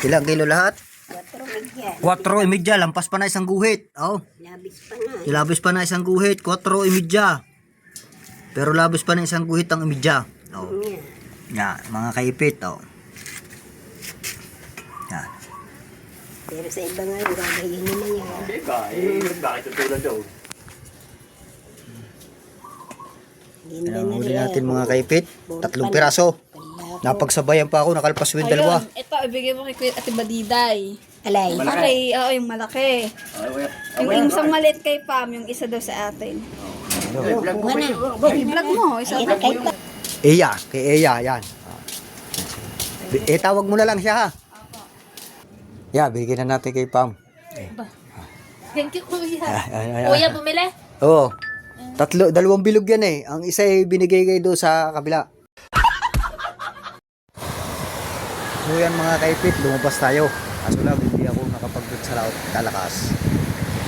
Ilang kilo lahat? 4 4.5, lampas pa na isang guhit. Oh. Labis pa nga. Ilabis pa na isang guhit, 4.5. Pero labis pa na isang guhit ang imidya. Oh. Yan, mga kaipit, oh. Yan. Pero sa iba nga, gagayin nila yan. Bakit tutulad daw? Ganda Yan ang na huli rin. natin mga kaipit. 3 piraso. Napagsabayan pa ako, nakalpas yung dalawa. Ayun, ito, ibigay mo kay Kuya Ate Badiday. Alay. Malaki, oo, yung malaki. Yung isang maliit kay Pam, yung isa daw sa atin. Kuha na. I-vlog mo, isa Ito kay pa. Eya, kay Eya, yan. Tawag mo na lang siya ha. Yeah, bigyan na natin kay Pam. Thank you, Kuya. Kuya, Kuya, bumili? Oo. 2 bilog yan eh. Ang isa ay binigay kayo doon sa kabila. So yan mga kaipit, lumabas tayo. Kaso lang, hindi ako nakapagdod sa talakas.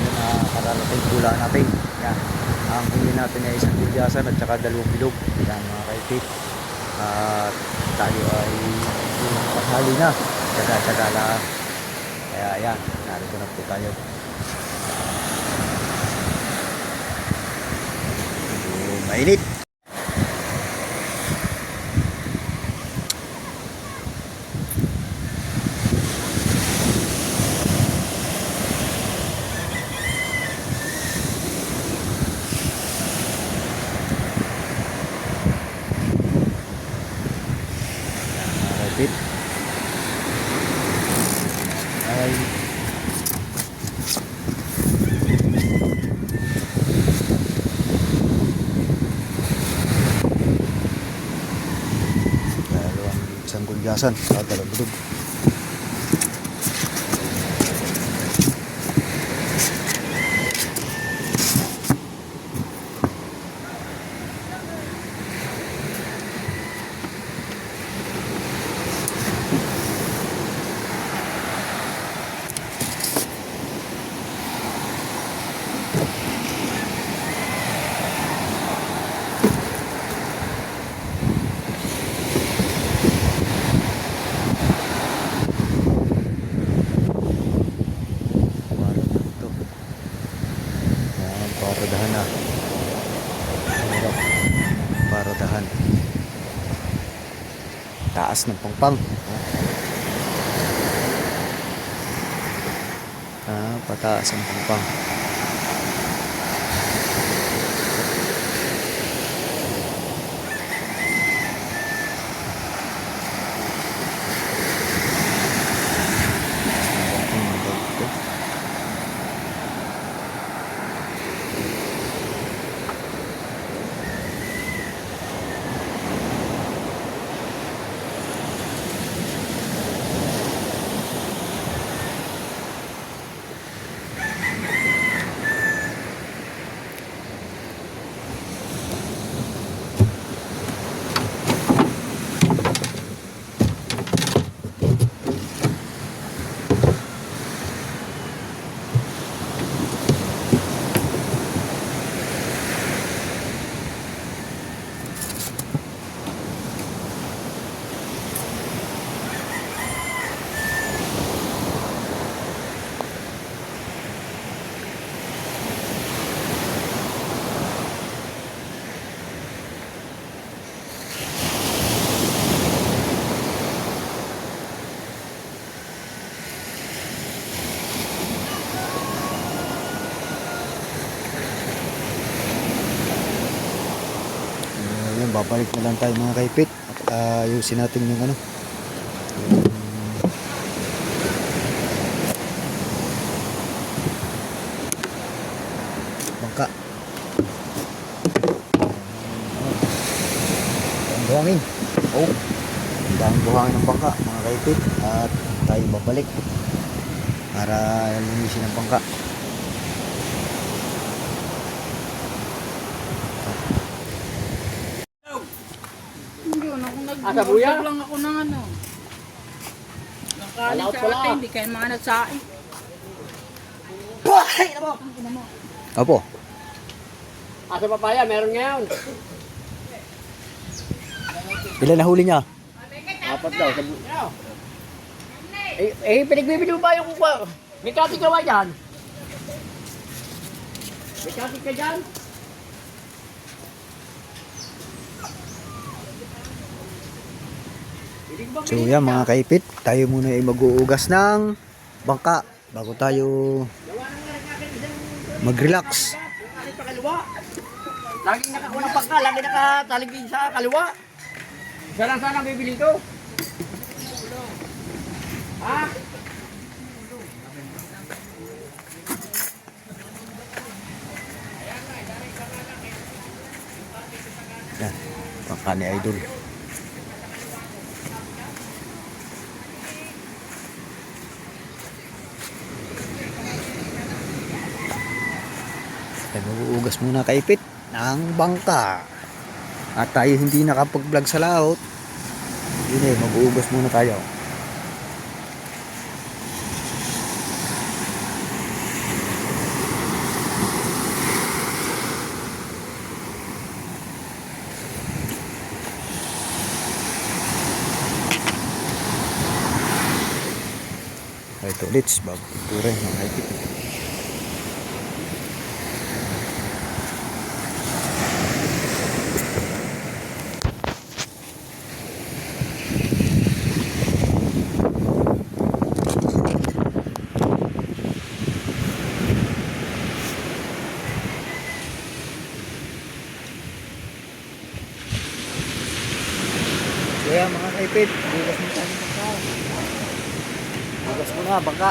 Yun na kararating pula natin. Yan. Ang huli natin ay isang bilyasan at saka 2 bilog. Yan mga kaipit. At tayo ay pasali na. Tsaga-tsaga lang. Kaya yan, narito na po tayo. Mainit. Repeat. Ay. Isang gulyasan at 2 bilog. Paradahan na. Hirap. Paradahan. Taas ng pangpang. Pataas ang pangpang. Ayan, babalik na lang tayo mga kaipit at ayusin natin yung ano, bangka. Ang buhangin. Oh, ang buhangin ng bangka mga kaipit at tayo babalik para linisin ang bangka. Nag-vlog lang ako ng ano. Nakalit sa atin, hindi kayo mga nagsaing. Opo. Asa papaya, meron ngayon. Ilan na huli niya? 4 daw. Pinagbibili mo ba yung kuko? May katik ka ba dyan? May katik ka dyan? So yan mga kaipit, tayo muna ay mag-uugas ng bangka bago tayo mag-relax. Kahit pa kaliwa. Laging nakakulang pagka, laging nakataligin sa kaliwa. Isa lang sana bibili ko. Ha? Yan, bangka ni Idol. Tayo mag-uugas muna kaipit ng bangka. At tayo hindi nakapag-vlog sa laot. Yun eh, mag-uugas muna tayo. Ito ulit, bago pintura ng kaipit. Kaya mga kaipit, bukas mo tayo ng bangka. Bukas mo na, bangka.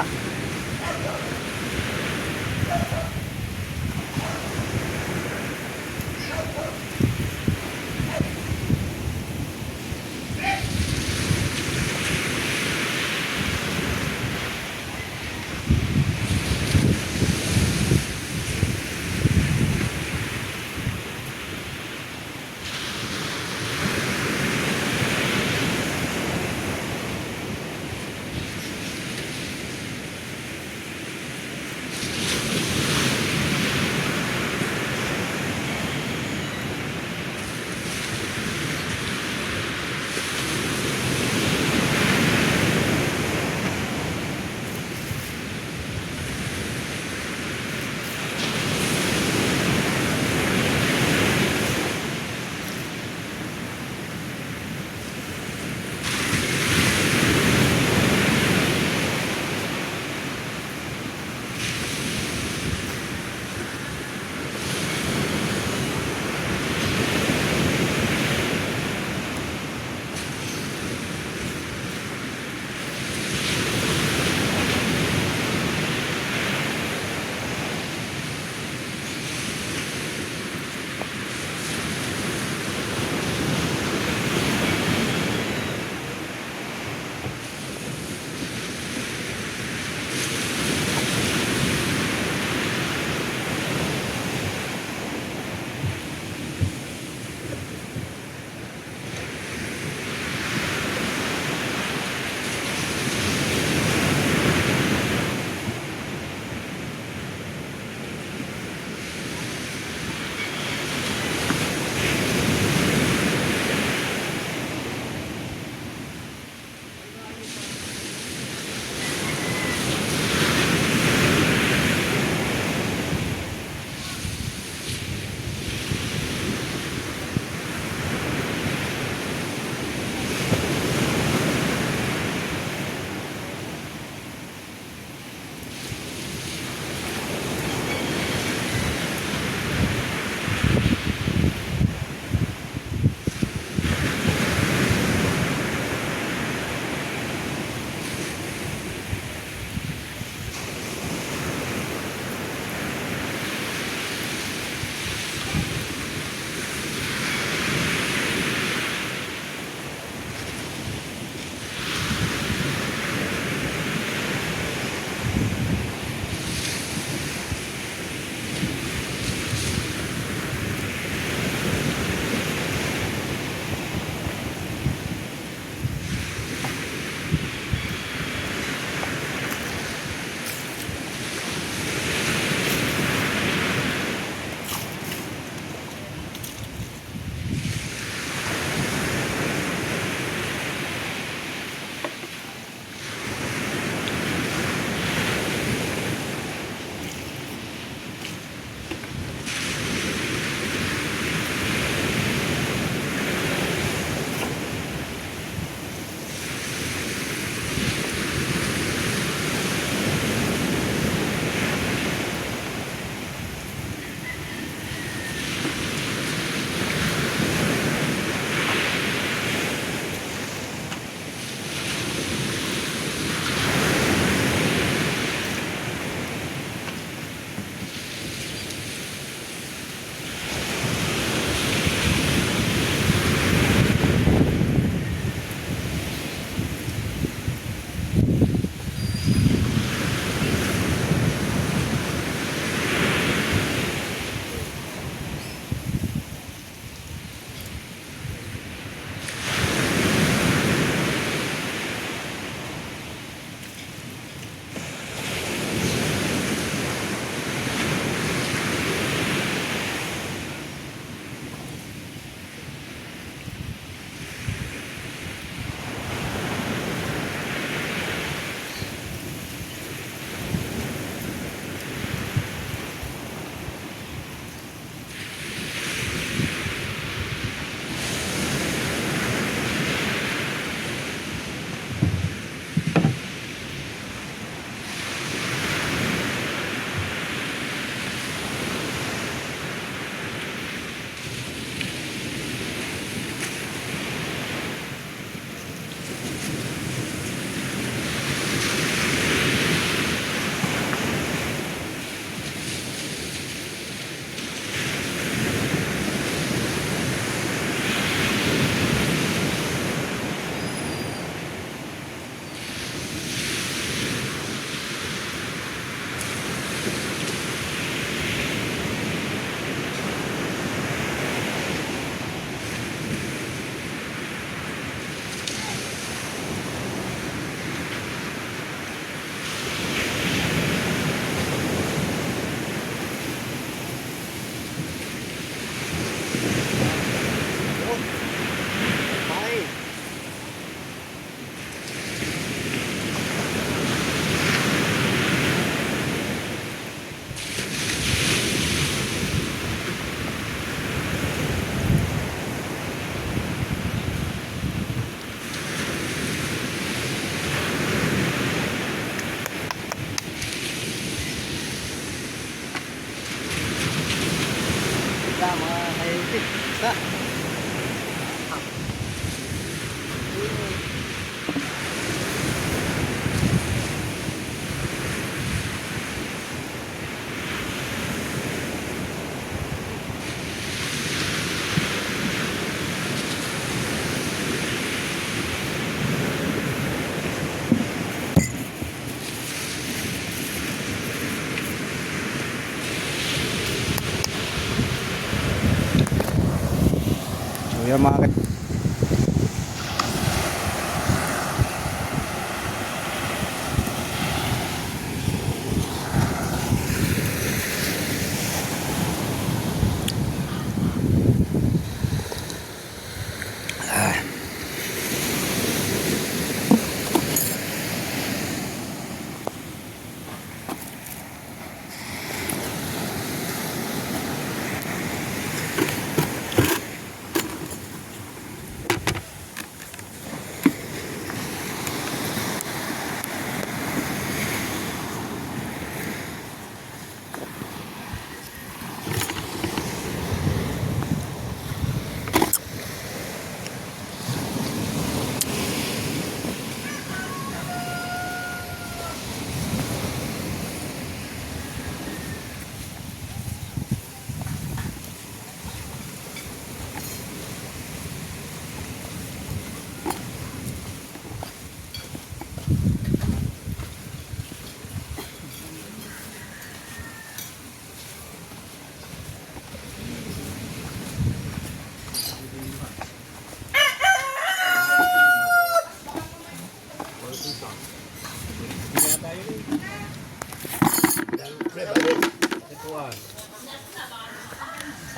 Yung mga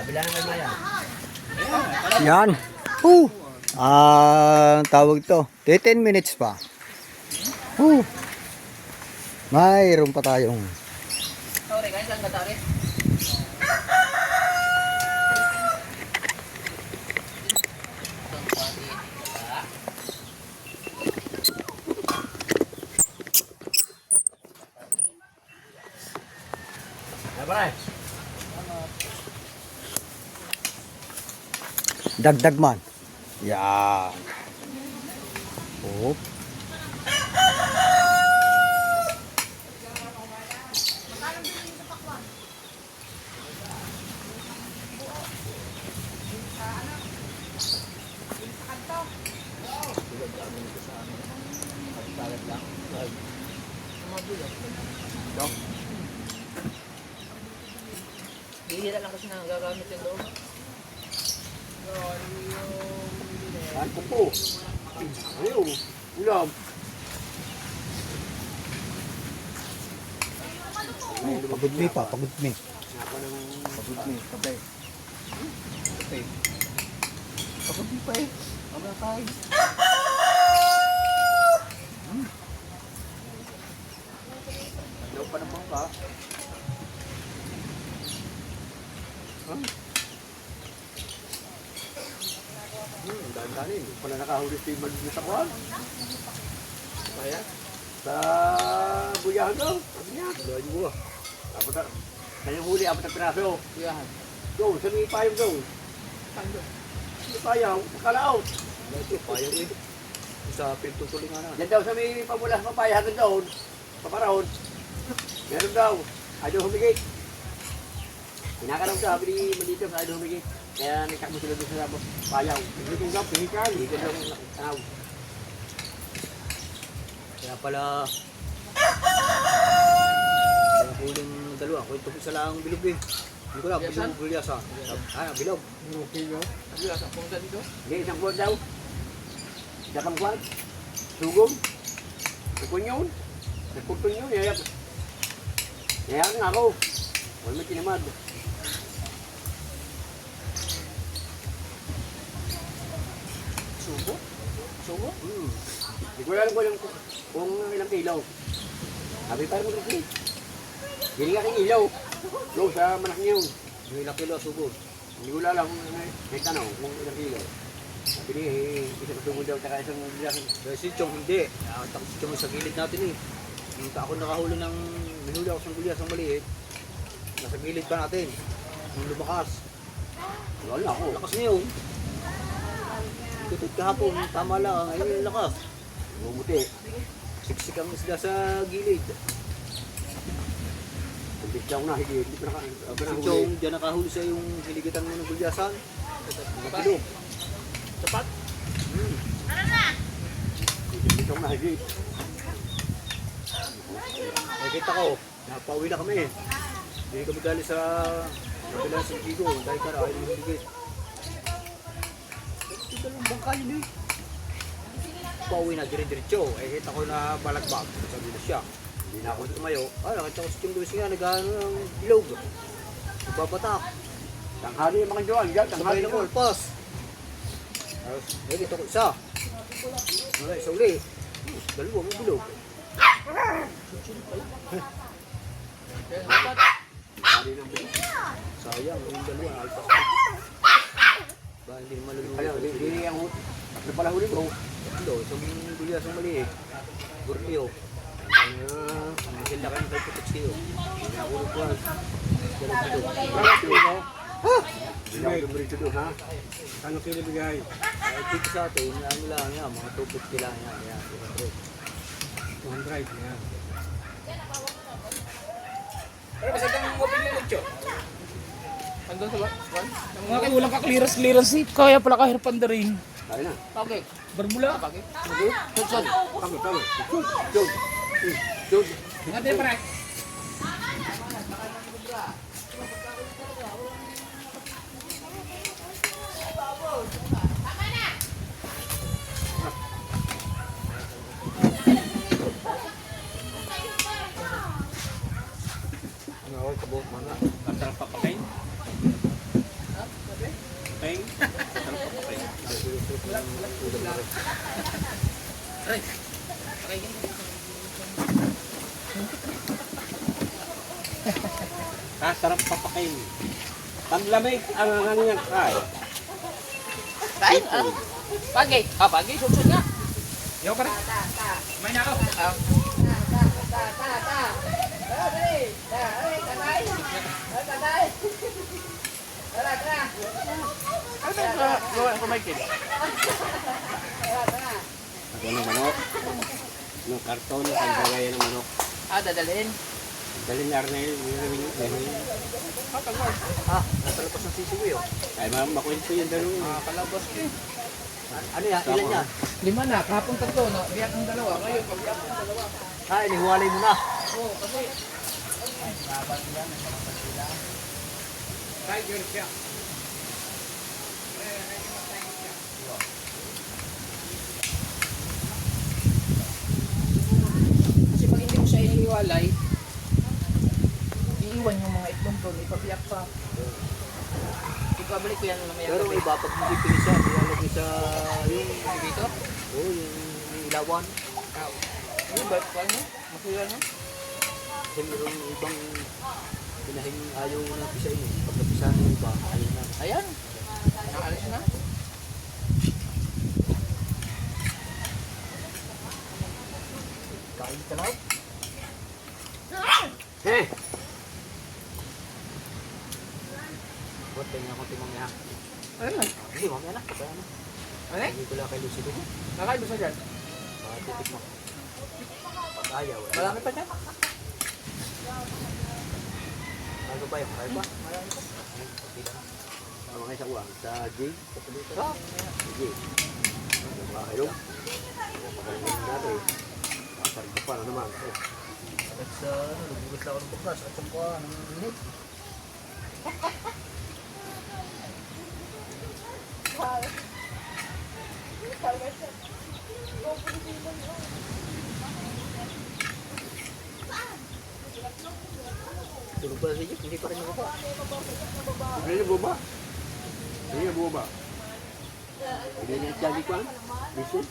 Kabila naman mo yan. yan. Tawag to. 10 minutes pa. Mayroon pa tayong Tore, kahit lang ka tore. dagdag man. Yan. Oh. Hihira lang kasi nagagamit yung loob. Ano po? Ayaw. Ulam. Pagod me pa, pagod me. Pagod me, kape. Kape. Pagod me pa eh. Abang tayo. Ayaw pa naman ka. Dahil-dahil, pala nakahuli si Malvin sa kuwan. Kaya? Sa buyahan daw. Sabi niya. Buyahan mo. Apat na. Kanyang huli, apat na piraso. Buyahan. Go, sa may payong go. Sa payong, nakalaot. Ito, payong eh. Sa pintutulingan na. Yan daw sa may pamulas papaya hanggang doon. Paparahon. Meron daw. Ayaw humigit. Pinakalaw sabi ni Malito sa ayaw humigit. Kaya nagtakbo sila doon sa payaw. Hindi kong gap, hindi ka. Hindi ka lang tanaw. Kaya pala huling dalawa. Kwento ko sa lang bilog eh. Hindi ko lang, bilog bilyasa. Bilog. Bilyasa, pumunta dito? Hindi, isang buwan daw. Dakang buwan. Sugong. Nagpun yun. Nagpun yun. Yayap nga ako. Huwag may kinamad. Subo? Subo? Hindi ko alam kung ilang ilaw. Sabi parang mag-kasi. Hindi nga king ilaw. Go sa manak niyo. Yung ilang kilo subo. Hindi ko alam kung may tanong kung ilang kilo. Sabi niya, isa ka subo daw tsaka isang bilang. Si Chong hindi. Takot si Chong sa gilid natin eh. Nung ako nakahuli ng minuli ako sa gulyas ang maliit. Nasa gilid pa natin. Nung lumakas. Wala ako. Lakas niyo. Tutut kahapon, tama lang. Ayun yung lakas. Bumuti. Siksik ang isda sa gilid. Hindi siya ako nahigit. Hindi pa nakahuli. Si Chong, dyan nakahuli sa yung hiligitan mo ng gulyasan. Matulog. Sapat? Hindi siya ako nahigit. Nakikita ko, napauwi na kami. Hindi kami dali sa kabilang Santiago. Dahil ka na, ayaw yung higit. dalawang bangka yun eh. Pauwi na, dire-diretso. Eh, kita ko na balagbag. Sabi na siya. Hindi na ako tumayo. Nakita ko si Ching Luis nga, nag-ano ng ilog. Nagbabatak. Tanghali yung mga jowan. Tanghali na ko, alpas. Tapos, kita ko isa. Wala, isa uli. Dalawa, may bilog. Tanghali ng bilog. Sayang, yung dalawa, alpas. Ba, hindi malulunod. Kaya, hindi ang huli. Ano pala huli mo? Ito, isang gulyas ang maliit. Burlio. Ang sila kayo kay Putik Siyo. Nakulog ko. Hindi ako dumrito doon, ha? Ano kinibigay? Ay, dito sa atin, ano lang yan, mga 250 lang yan. Yan, 200 yan. Pero kasi kang mobil yung nagcho. Andun sa ban? Mga kayo, walang ka-clearance eh. Kaya pala kahirapan na rin. Kaya na. Bakit? Barbula. Bakit? Saan? Tama. Jod. Ingat din pare. Ano ako, kabuhok mana. Masarap papakain. Peng. Masarap papakain. Sarap papakain. Panglamig ang hanggang kay. Kahit ano? Bagay. Bagay. Susunod nga. Yaw ka rin. May na ako. Ano ba gawa ko Michael? Ako ng manok. Yung karton, ang gagaya ng manok. Dadalhin. Dali ni Arnel, nasa lapas ng sisiwi oh. Ay, makwento yung dalawa. Kalabas ko eh. Ano yan? Ilan yan? 5 na. Kahapon 3, no? Biyak ang 2. Ngayon, pagbiyak ang 2. Ah, inihuwalay mo na. Oo, kasi... Tiger siya. Kasi pag hindi mo siya inihiwalay, iiwan yung mga itlog doon, ipabiyak pa. Ibabalik ko yan mamaya. Pero may iba, pag hindi pinisa, nilalagay sa yung Dito? oh, yung ilawan. Yung ba? Ano? Masira no? Kasi mayroong ibang pinahing ayaw na pisain eh. Pag napisahan ng iba, ayaw na. Ayan. Nakaalis na. Kain ka lang. Eh! Buat tayo nga konti mamaya. Ayun na. Hindi, mamaya na. Kaya na. Ano eh? Hindi ko lang kay Lucy doon. Nakain mo sa dyan? Titik mo. Pag ayaw. Marami pa dyan? Ano ba yung kaya ba? Marami pa. Tama kayo sa uwang. Sa G. Sa Pulito. Sa G. Sa mga kayo. Pagkakalingin natin. Sarap pa na naman. At sa ano, nagugas ako ng bukas. At sa kuha ng minit. Tulog pa sa Jeep, hindi pa rin nababa. Hindi niya buba. Hindi niya buba. Hindi niya tiyagi ko, Lucy.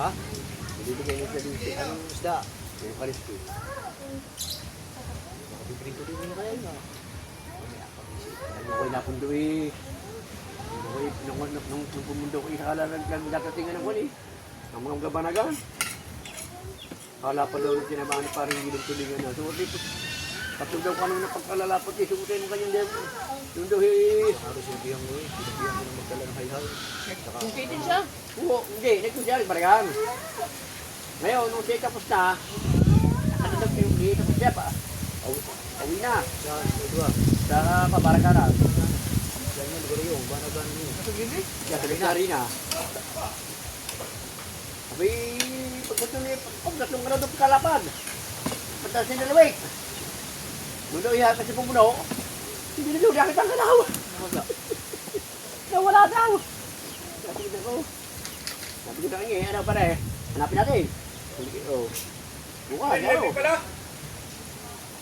Ha? Hindi bigay niya sa Lucy. Anong isda? Yung kaliski. Baka piprito din niya kaya nga. Ano ko napundo eh. Nung pumundo ko isa kala nagdatatingan ng wali. Ang mga gabanagan. Kala pa daw nung tinamaan parang gilong tulingan na. So, patong daw kanong napagkalalapot eh. Sumutin mo kanyang demo. Yung daw eh. Haros yung biyang mo eh. Pinabiyang mo na magdala ng hayhay. Kumpitin siya. Oo, hindi. Nagkusyari, baragan. Ngayon, nung siya tapos na, ano daw yung hindi tapos siya pa. Awi na. Sa pabarakaran. Yan yung lugar yung. Banagan mo. Sa gili? Sa seminary na. Sabi, pagpunta niya, pagdating ka na doon kalapad. Pagdating siya nalawik. Nung daw iya kasi pumuno, hindi na daw yakit ang kalaw. na wala daw. Sabi ko. Sabi ko na nga, ano pare? Hanapin natin. Oh. Buka, Ay, ano? 9 pala.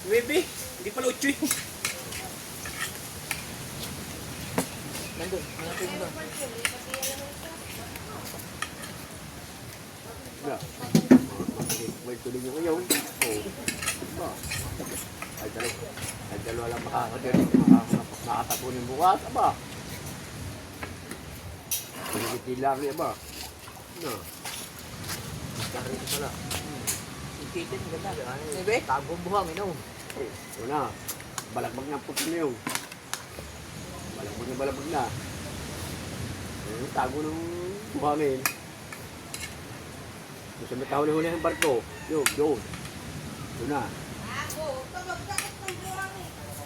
9. Hindi pala 8 eh. Nandun. Hanapin mo doon. Na. May tuloy nyo ngayon. Oh. Ba? Ay dalawa lang makakagaling. Makatapunin bukas. Aba. Pinagiti lang niya ba? No. Karito pala. Ikitin, ganda. 9. Tagong buhang, ino. Ito na. Balagbag na puto na yun. Balagbag na. Tago ng buhangin. Gusto mo tahuli-huli ng barko. Yun. Ito na.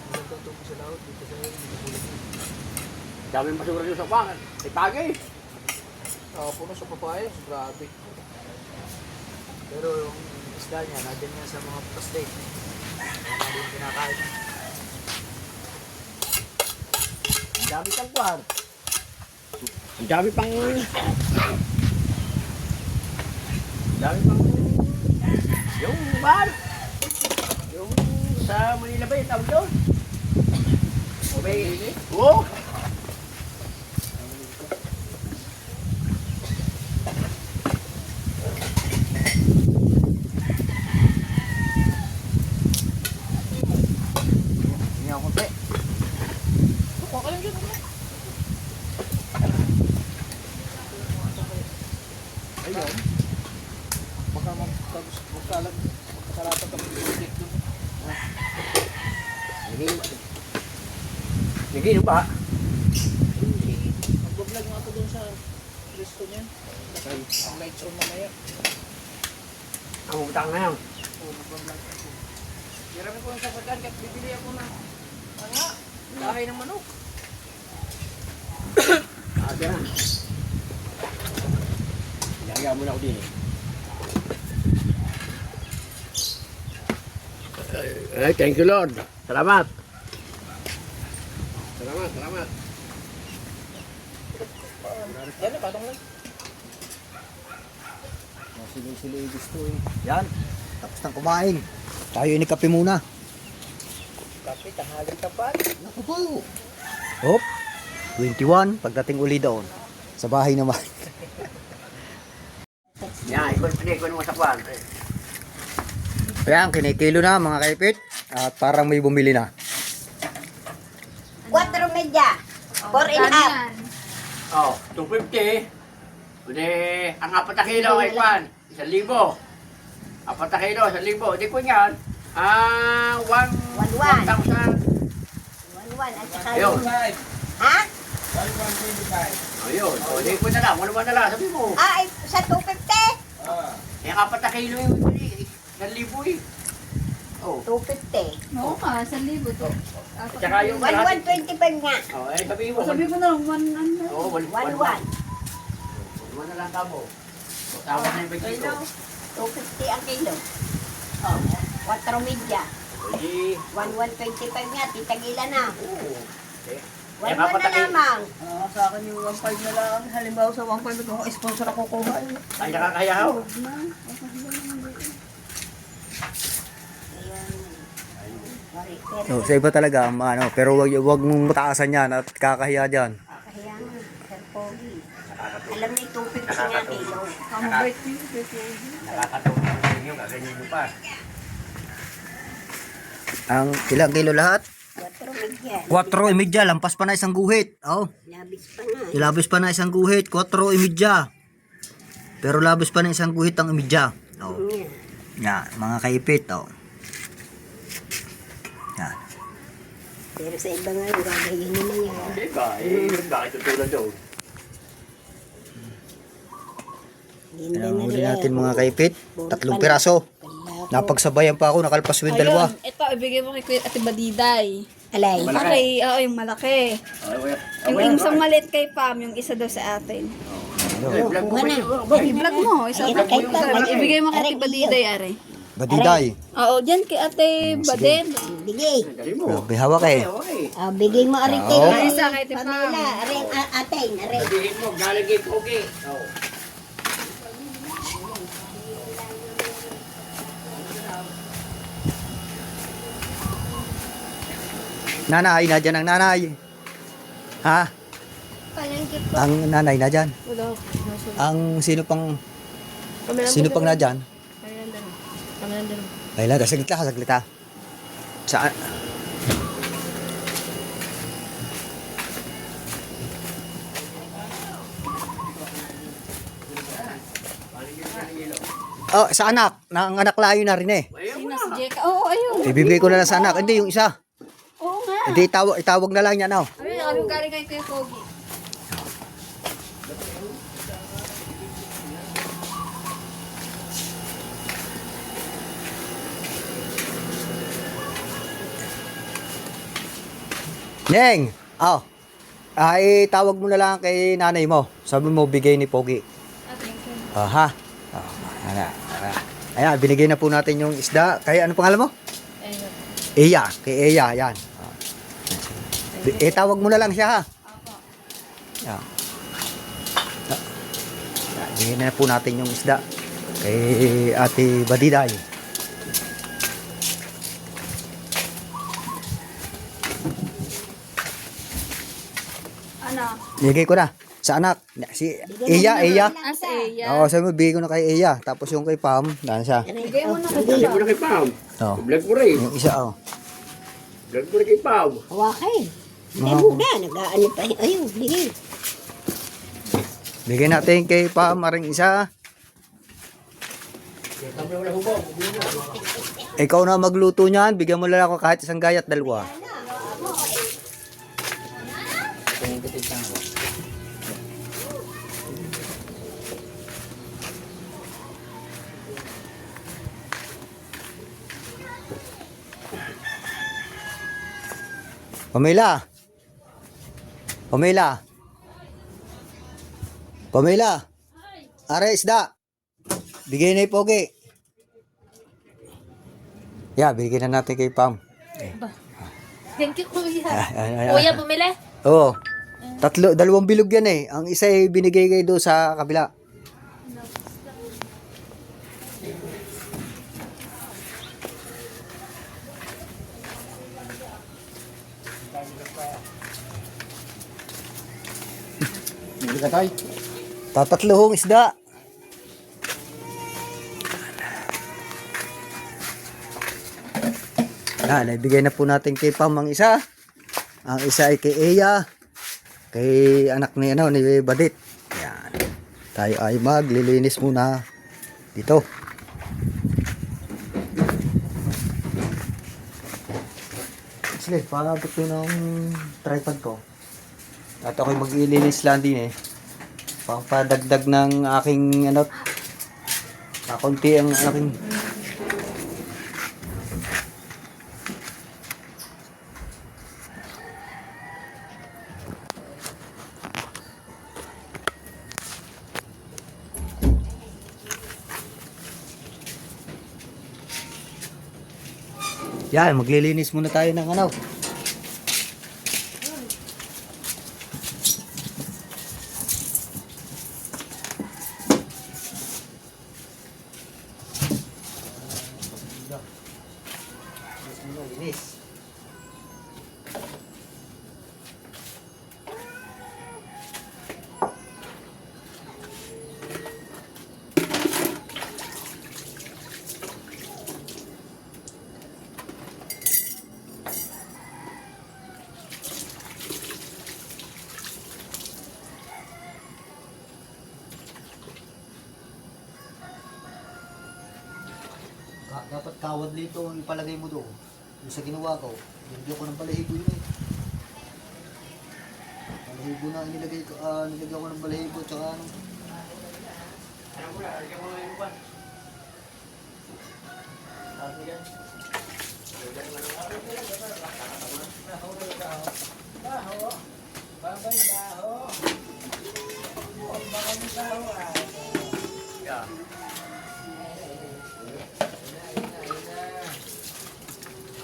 Nagtutupo sa laot. Dito sa hindi Daming basura nyo sa kwangan. Ipagay. puno sa papayas. Grabe. Pero yung isda niya, natin niya sa mga plastic. Mga din kinakain. Ang dami pang kwan. Ang dami pang... Yung bar. Yung sa Manila ba yung tawag doon? Oo. Hindi ako konti. Ayun. Baka magkasarapan kami ng project doon. Naginom ba? Mag-vlog nga ako doon sa resto niya. Ang lights on mamaya. Ang utang na yan. Oo, mag-vlog ako. Hirami ko lang sa pagkaan, kaya bibili ako na. Ano? Lahay ng manok. Aga na. Ilagay mo na ako din. Ay, thank you Lord. Salamat. Salamat. Yan na, patong lang. Sili-sili gusto eh. Yan. Tapos nang kumain. Tayo inikape muna. Kape, tanghali tapat. Naku po. Hop. 21. Pagdating uli doon. Sa bahay naman. Yan, ikon mo sa kwan. Ayan, kinikilo na mga kaipit. At parang may bumili na. 4 media. 4 and a half. Oh, 250. Kundi, ang 4 kilo ay kwan. 1,000. 4 kilo, 1,000. Di ko yan. 1,000. 1,100 at saka Ayun. yung... Ha? Ayun. O, di ko na lang. 1,000 na lang. Sabi mo. Ah, ay, sa 250? Yung 4 kilo yung 1,000 eh. Oh. 250. Oo ka, 1,000 to. Tsaka yung 1,125 nga. Oh, eh, sabi mo. Sabi ko na lang, 1 ano. Oo, 1,100. 1,100 na lang ka mo. O, tawag na yung 20 Kilo. 250 ang kilo. Oh, 4 media. Hindi. 1,125 nga, titagila na. Oo. Eh, 1,100 na lamang. Sa akin yung 1.5 na lang. Halimbawa sa 1.5 kung sponsor ako kuha. ay nakakayaw. So, sa iba talaga, ano, pero wag mong mataasan yan at kakahiya dyan. Kaya nga, Sir Pogi. Alam ni 250 nga kilo. Kamabait ko yung Nakakatulong sa inyo, kaganyan nyo pa. Ang ilang kilo lahat? 4 media. 4.5, lampas pa na isang guhit. Oh, Labis pa nga. ilabis pa na isang guhit, 4.5. Pero labis pa na isang guhit ang imidya. Oh, Yeah. yan, mga kaipit, oh. Yan. Pero sa iba nga, gagayin nila yan. Diba? Eh, bakit tutulad doon? Ganda Yan ang na huli rin. natin mga kaipit. 3 piraso. Napagsabayan pa ako, nakalpas yung dalawa. Ito, ibigay mo kay Kuya Ate Badiday. Alay. Malaki. Oo, yung malaki. Yung isang maliit kay Pam, yung isa daw sa atin. Kuha na. I-vlog mo, isa Ay, kay Pam. Ibigay mo kay Ate Badiday, are. Badiday. Oo, dyan kay Ate Baden. bigay. Dali mo. Grabe, hawak eh. Okay. Bigay mo arin Oo. kay Isa kay Tita Pam. Pamela. Arin, atin, arin. Sabihin mo, galing kay Pogi. Oo. Nanay, na dyan ang nanay. Ha? Palengke po. Ang nanay na dyan. Wala. Ang sino pang na dyan? Kami nandun. Ay lang, saglit ka, saglit ha. Saan? Oh, sa anak. Ang anak layo na rin eh. Sino si Jeka? Oo, ayun. Ibibigay ko na lang sa anak. Hindi, yung isa. Oo nga. Hindi, itawag na lang yan. Oh. Ano galing kay Kuya Pogi? Neng! Oh. Ay, tawag mo na lang kay nanay mo. Sabi mo, bigay ni Pogi. Thank you. Ha? Oh, ayan, binigay na po natin yung isda. Kaya ano pangalan mo? Ayun. Eya. Kay Eya, yan. Oh. Tawag mo na lang siya ha. Yan. Bigyan na po natin yung isda kay Ate Badiday. Ano? Bigay ko na sa anak. Si Eya. Asa Eya. Oo, sabi mo, bigay ko na kay Eya. Tapos yung kay Pam, daan siya. Bigay mo na kay Bigyan mo na kay Pam. Oh. Vlog mo rin. Yung isa, oh. Vlog mo rin kay Pam. Hawakin. Hindi mo na, nag-aano pa. Ayun, bigay. Bigay natin kay Pam, maring isa. Ikaw na magluto niyan, bigyan mo lang ako kahit isang gayat, dalawa. Pamela. Pamela. Pamela. Are isda. Bigay na yung Pogi. Yeah, bigyan na natin kay Pam. Thank you, Kuya. Kuya, Kuya, bumili? Oo. Dalawang bilog yan eh. Ang isa ay binigay kayo doon sa kabila. Hindi ka tayo. Tatatlohong isda. Naibigay na po natin kay Pam ang isa. Ang isa ay kay Eya. Kay anak ni Badit. Yan. Tayo ay maglilinis muna dito. Sige, paabot ko ng tripod ko. At ako'y maglilinis lang din eh. Pampadagdag ng aking kakunti ang aking yan, maglilinis muna tayo ng linis. Dapat kawad dito ang ipalagay mo doon. Yung sa ginawa ko, nilagyan ko ng balahibo yun eh. Balahibo na nilagay ko, nilagyan ko ng balahibo tsaka ano.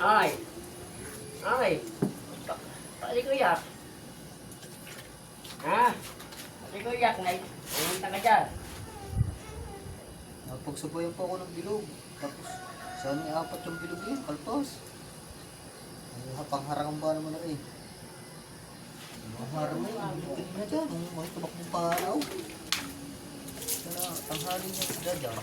Ay, Pumunta ka dyan. Pagsabayan pa ako ng bilog. Tapos, saan may apat yung bilog yun? Kalpas. Pangharangan ba naman na eh. Pangharang na yun. Bukit na dyan. May tumakbong paharaw. Kaya tanghali niya sila dyan.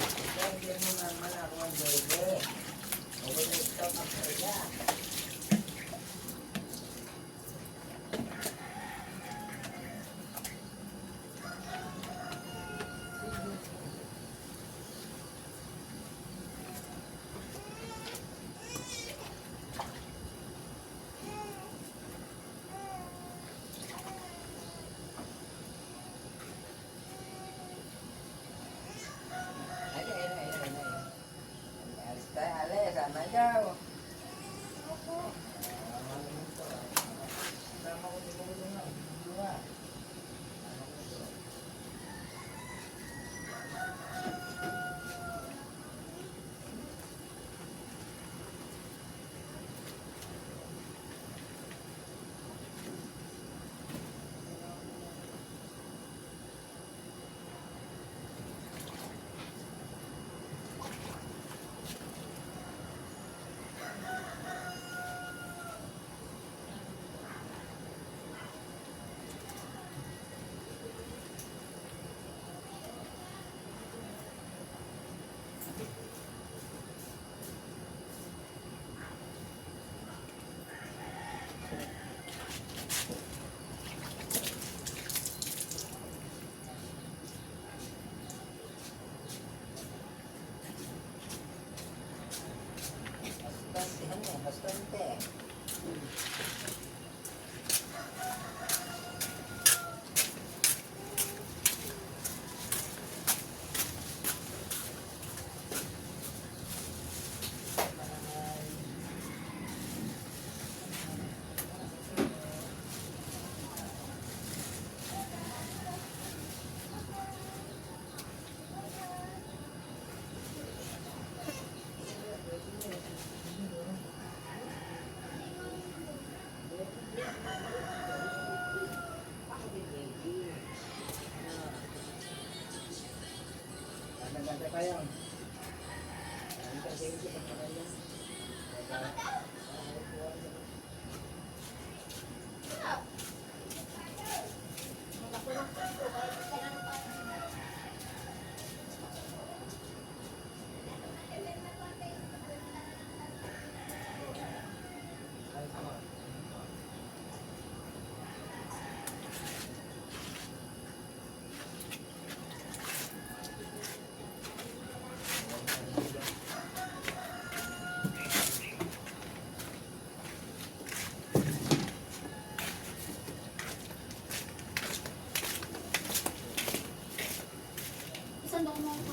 Isang doon mo ako.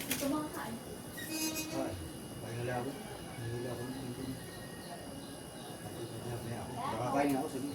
Ito mga kain. Pahinala ako. Pahinala ako. Nakakain ako. Sige.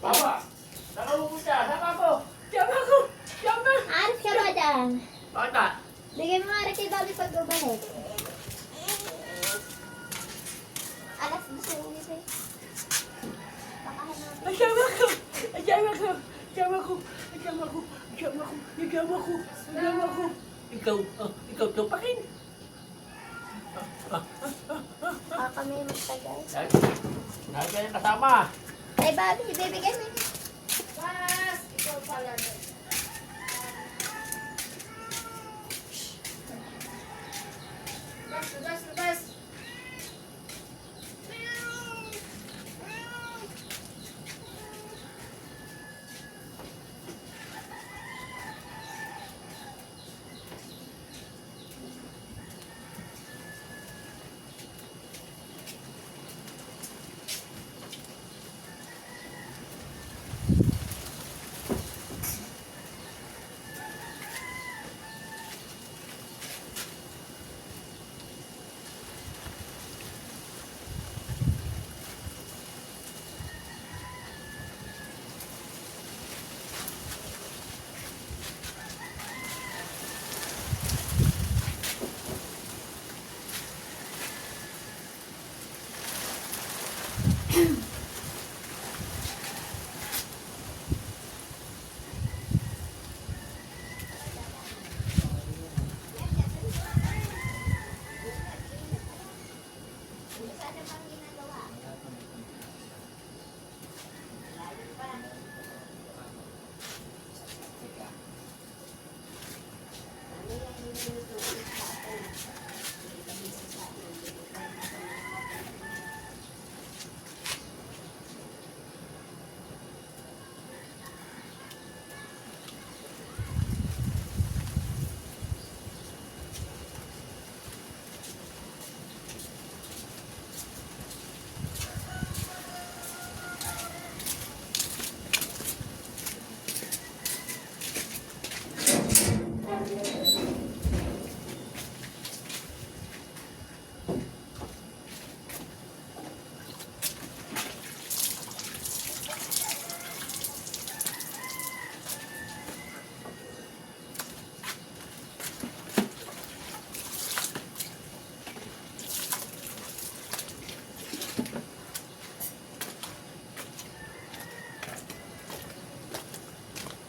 Papa! Saan ka pupunta? Saan ka ako? Diyan ako! Diyan ka! Aris ka ba dyan? Bakit ba? Bigay mo nga rin kay Bobby pag babalik. Alas gusto ko ulit eh. Pakahin natin. Diyan ako! Diyan ako! Diyan ako! Diyan ako! Diyan ako! Diyan ako! Diyan ako! Ikaw tupakin! Baka kami magtagal. Lagi yung kasama! Ay, babi, ibibigay mo.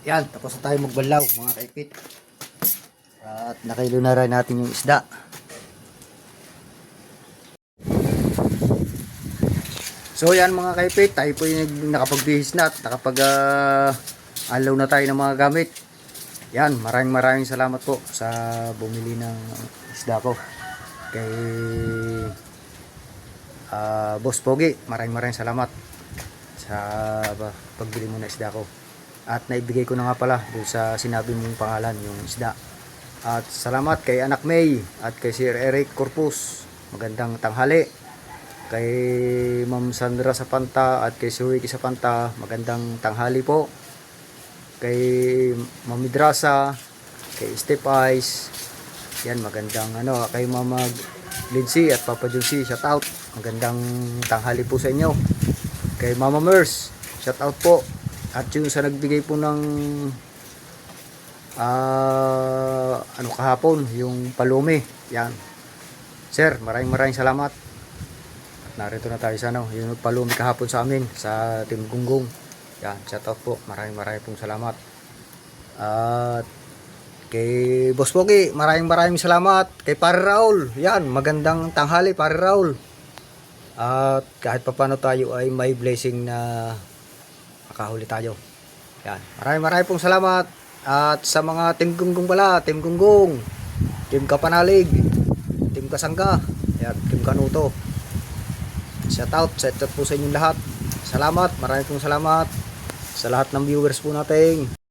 Yan, tapos na tayo magbalaw mga kaipit. At nakailo na rin natin yung isda. So yan mga kaipit, tayo po yung nakapagbihis na at alaw na tayo ng mga gamit. Yan, maraming salamat po sa bumili ng isda ko. Kay Boss Pogi, maraming salamat sa pagbili mo ng isda ko. At naibigay ko na nga pala doon sa sinabi mong pangalan, yung isda. At salamat kay Anak May at kay Sir Eric Corpus. Magandang tanghali. Kay Ma'am Sandra Sapanta at kay Sir Ricky Sapanta, magandang tanghali po. Kay Ma'am Midrasa, kay Step Eyes, yan magandang kay Mama Lindsay at Papa Josie, shout out. Magandang tanghali po sa inyo. Kay Mama Mers, shout out po. At yung sa nagbigay po ng kahapon, yung palumi, yan. Sir, maraming salamat. At narito na tayo sa yung palumi kahapon sa amin, sa Team Gunggong. Yan, shout out po. Maraming pong salamat. At kay Boss Pogi, maraming salamat. Kay Pare Raul, yan, magandang tanghali Pare Raul. At kahit papano tayo ay may blessing na makahuli tayo. Yan. Maraming pong salamat. At sa mga Team Gunggong pala, Team Gunggong, Team Kapanalig, Team Kasangga, yan, Team Kanuto. Shout out po sa inyong lahat. Salamat, maraming pong salamat sa lahat ng viewers po natin.